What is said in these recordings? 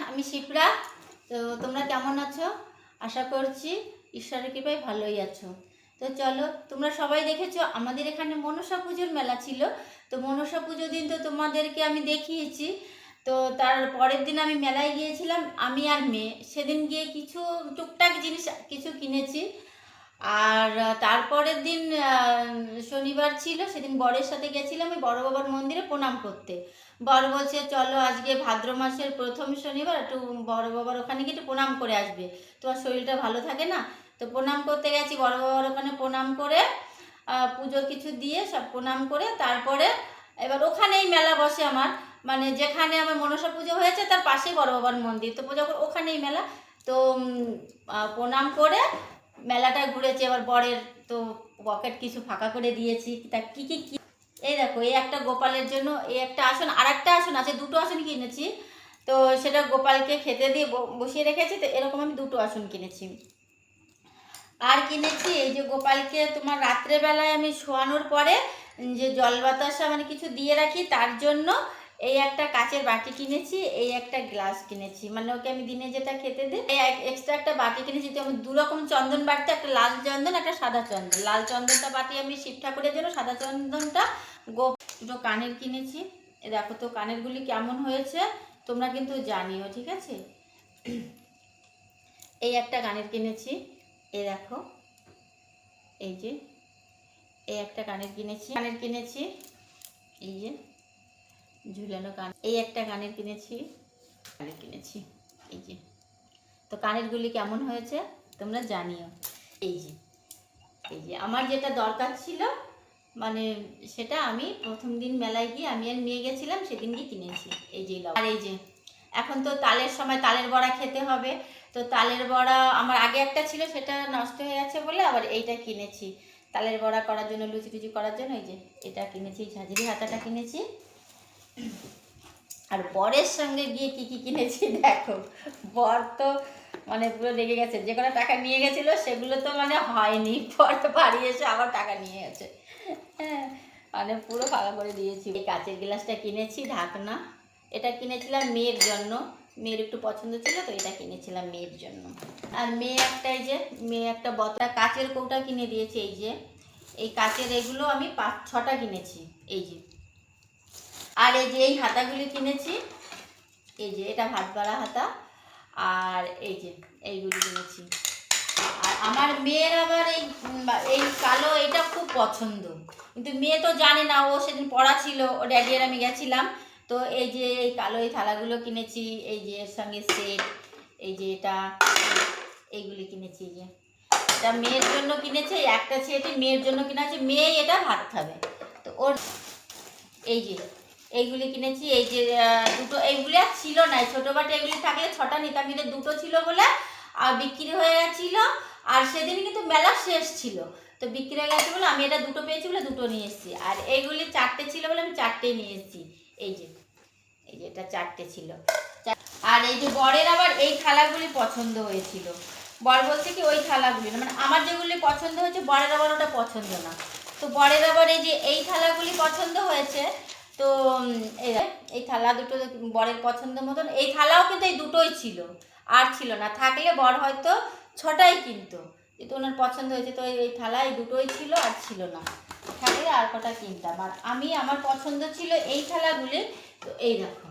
আমি শিপ্রা। তো তোমরা কেমন আছো? আশা করছি ঈশ্বরের কৃপায় ভালোই আছো। তো চলো, তোমরা সবাই দেখেছো আমাদের এখানে মনসা পুজোর মেলা ছিল। তো মনসা পুজোর দিন তো তোমাদেরকে আমি দেখিয়েছি। তো তার পরের দিন আমি মেলায় গিয়েছিলাম, আমি আর মেয়ে। সেদিন গিয়ে কিছু টুকটাক জিনিস কিছু কিনেছি। আর তারপরের দিন শনিবার ছিল, সেদিন বরের সাথে গেছিলাম ওই বড় বাবার মন্দিরে প্রণাম করতে। বর বলছে চলো আজকে ভাদ্র মাসের প্রথম শনিবার একটু বড় বাবার ওখানে গিয়ে একটু প্রণাম করে আসবে, তোমার শরীরটা ভালো থাকে না। তো প্রণাম করতে গেছি, বড় বাবার ওখানে প্রণাম করে পুজোর কিছু দিয়ে সব প্রণাম করে তারপরে এবার ওখানেই মেলা বসে আমার, মানে যেখানে আমার মনসা পুজো হয়েছে তার পাশেই বড় বাবার মন্দির, তো পুজো ওখানেই মেলা। তো প্রণাম করে মেলাটা ঘুরেছে। এবার বরের তো পকেট কিছু ফাঁকা করে দিয়েছি। তা কী কী কী এই দেখো, এই একটা গোপালের জন্য এই একটা আসন, আর একটা আসন আছে, দুটো আসন কিনেছি। তো সেটা গোপালকে খেতে দিয়ে বসিয়ে রেখেছি। তো এরকম আমি দুটো আসন কিনেছি। আর কিনেছি এই যে গোপালকে তোমার রাত্রেবেলায় আমি শোয়ানোর পরে যে জল বাতাসা মানে কিছু দিয়ে রাখি, তার জন্য এই একটা কাচের বাটি কিনেছি, এই একটা গ্লাস কিনেছি, মানে ওকে আমি দিনে যেটা খেতে দিই। এই এক্সট্রা একটা বাটি কিনেছি। তো আমি দু রকম চন্দন বাটিতে, একটা লাল চন্দন একটা সাদা চন্দন। লাল চন্দনটা বাটি আমি শিব ঠাকুরের জন্য, সাদা চন্দনটা দুটো কানের কিনেছি। এ দেখো তো কানেরগুলি কেমন হয়েছে তোমরা কিন্তু জানিও, ঠিক আছে। এই একটা কানের কিনেছি, এই দেখো, এই যে এই একটা কানের কিনেছি এই যে ঝুলানো কান। এই একটা কানের কিনেছি এই যে। তো কানেরগুলি কেমন হয়েছে তোমরা জানিও। এই যে আমার যেটা দরকার ছিল, মানে সেটা আমি প্রথম দিন মেলায় গিয়ে আমি আর নিয়ে গেছিলাম, সেদিন গিয়ে কিনেছি। এই যে আর এই যে এখন তো তালের সময়, তালের বড়া খেতে হবে। তো তালের বড়া আমার আগে একটা ছিল, সেটা নষ্ট হয়ে গেছে বলে আবার এইটা কিনেছি তালের বড়া করার জন্য, লুচি টুচি করার জন্য। এই যে এটা কিনেছি, ঝাঁঝরি হাতাটা কিনেছি। আর বরের সঙ্গে গিয়ে কি কি কিনেছি দেখো। বর তো মানে পুরো লেগে গেছে, যে কোনো টাকা নিয়ে গেছিলো সেগুলো তো মানে হয়নি, বর বাড়ি এসে আবার টাকা নিয়ে গেছে। হ্যাঁ, মানে পুরো ফাঁকা করে দিয়েছি। এই কাচের গ্লাসটা কিনেছি, ঢাকনা, এটা কিনেছিলাম মেয়ের জন্য, মেয়ের একটু পছন্দ ছিল তো এটা কিনেছিলাম মেয়ের জন্য। আর মেয়ে একটা, এই যে মেয়ে একটা বতরা কাচের কৌটা কিনে দিয়েছে। এই যে এই কাচের এগুলো আমি 5-6টা কিনেছি। এই যে আর এই যে এই হাতাগুলি কিনেছি, এই যে এটা ভাত বাড়া হাতা, আর এই যে এইগুলি কিনেছি। আর আমার মেয়ের আবার এই কালো এটা খুব পছন্দ, কিন্তু মেয়ে তো জানে না, ও সেদিন পড়া ছিল, ও ড্যাডি আর আমি গেছিলাম। তো এই যে এই কালো এই থালাগুলো কিনেছি, এই যে এর সঙ্গে সেট, এই যে এটা এইগুলি কিনেছি। এই যে এটা মেয়ের জন্য কিনেছে, একটা সেটই মেয়ের জন্য কিনা আছে, মেয়ে এটা ভাত খাবে। তো ওর এই যে এইগুলি কিনেছি। এই যে দুটো, এইগুলি আর ছিল না, ছোটো বাটি এগুলি থাকলে 6টা নিতাম, কিন্তু দুটো ছিল বলে আর বিক্রি হয়ে গেছিলো। আর সেদিন কিন্তু মেলা শেষ ছিল, তো বিক্রি হয়ে গেছে বলে আমি এটা দুটো পেয়েছি বলে দুটো নিয়ে এসেছি। আর এইগুলি 4টে ছিল বলে আমি 4টে নিয়ে এসেছি। এই যে এটা 4টে ছিল। আর এই যে বরের আবার এই থালাগুলি পছন্দ হয়েছিল, বর বলছে কি ওই থালাগুলি না, মানে আমার যেগুলি পছন্দ হয়েছে বরের আবার ওটা পছন্দ না। তো বরের আবার এই যে এই থালাগুলি পছন্দ হয়েছে। তো এই থালা দুটো বরের পছন্দ মতন, এই থালাও কিন্তু এই দুটোই ছিল, আর ছিল না। থাকলে বর হয়তো 6টাই কিনতো, কিন্তু ওনার পছন্দ হয়েছে। তো এই থালা এই দুটোই ছিল, আর ছিল না, থাকলে আর কটা কিনতাম। আর আমি আমার পছন্দ ছিল এই থালাগুলি। তো এই দেখো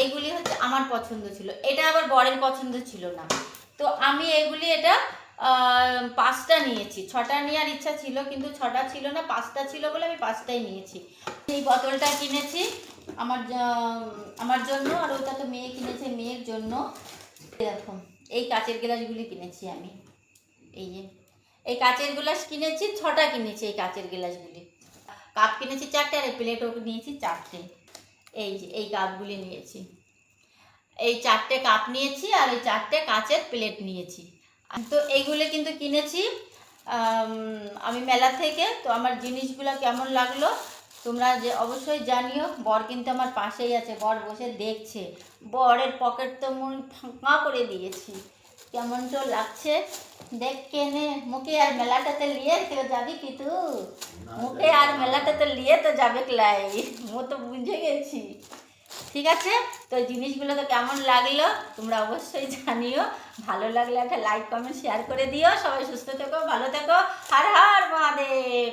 এইগুলি হচ্ছে আমার পছন্দ ছিল, এটা আবার বরের পছন্দ ছিল না। তো আমি এইগুলি এটা 5টা নিয়েছি, 6টা নেওয়ার ইচ্ছা ছিল কিন্তু 6টা ছিল না, 5টা ছিল বলে আমি 5টাই নিয়েছি। এই বোতলটা কিনেছি আমার জন্য, আর ওটা তো মেয়ে কিনেছে মেয়ের জন্য। এরকম এই কাচের গ্লাসগুলি কিনেছি আমি। এই যে এই কাচের গ্লাস কিনেছি, 6টা কিনেছি এই কাচের গ্লাসগুলি। কাপ কিনেছি 4টে, আর প্লেটও নিয়েছি 4টে। এই যে এই কাপগুলি নিয়েছি, এই 4টে কাপ নিয়েছি, আর এই 4টে কাচের প্লেট নিয়েছি। তো এইগুলো কিন্তু কিনেছি আমি মেলা থেকে। তো আমার জিনিসগুলো কেমন লাগলো তোমরা যে অবশ্যই জানিও। বর কিন্তু আমার পাশেই আছে, বর বসে দেখছে, বরের পকেট তো মন ফাঁকা করে দিয়েছি। কেমন তো লাগছে দেখ কেনে, মুখে আর মেলাটাতে লিয়ে কেউ যাবি কি তু, মুখে আর মেলাটাতে লিয়ে তো যাবে ক্লাই, মো তো বুঝে গেছি। ঠিক আছে, তো জিনিসগুলো তো কেমন লাগলো তোমরা অবশ্যই জানিও। ভালো লাগলে একটা লাইক কমেন্ট শেয়ার করে দিও। সবাই সুস্থ থেকো, ভালো থেকো। হর হর মহাদেব।